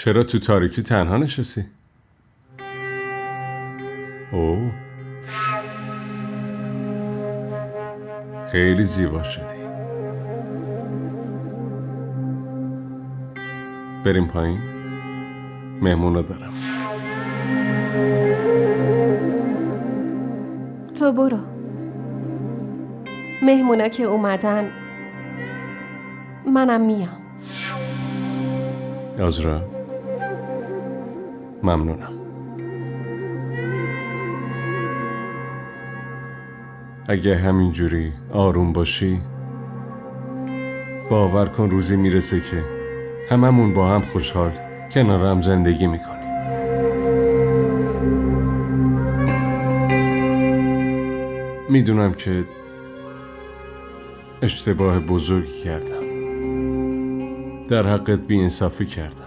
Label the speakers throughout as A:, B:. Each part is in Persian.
A: چرا تو تاریکی تنها نشستی؟ اوه، خیلی زیبا شدی. بریم پایین، مهمونو دارم.
B: تو برو. مهمونا که اومدن منم میام.
A: آزرا، ممنونم. اگه همینجوری آروم باشی، باور کن روزی میرسه که هممون با هم خوشحال کنار هم زندگی میکنیم. میدونم که اشتباه بزرگی کردم، در حقت بی‌انصافی کردم،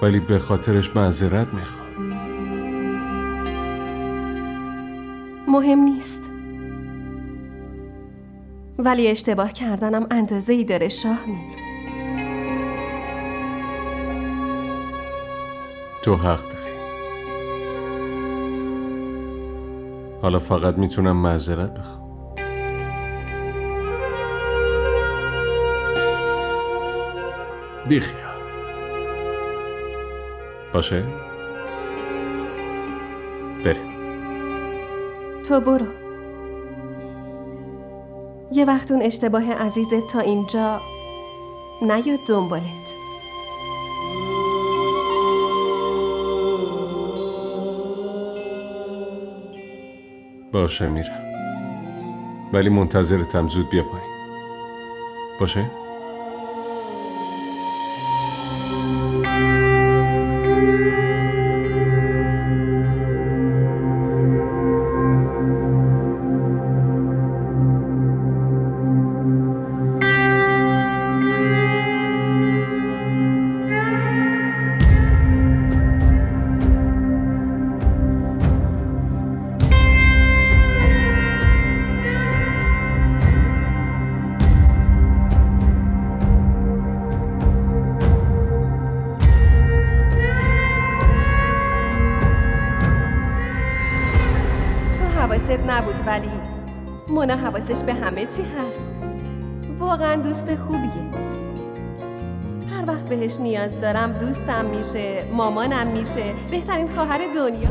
A: ولی به خاطرش معذرت میخوام.
B: مهم نیست، ولی اشتباه کردنم اندازه‌ای داره شاهمیر.
A: تو حق داری. حالا فقط میتونم معذرت بخوام. بیخیال باشه؟ بریم.
B: تو برو. یه وقت اون اشتباه عزیزت تا اینجا نیاد دنبالت.
A: باشه میرم، ولی منتظرتم زود بیا پایین. باشه؟
B: حواست نبود، ولی مونا حواسش به همه چی هست. واقعا دوست خوبیه. هر وقت بهش نیاز دارم دوستم میشه، مامانم میشه، بهترین خواهر دنیا.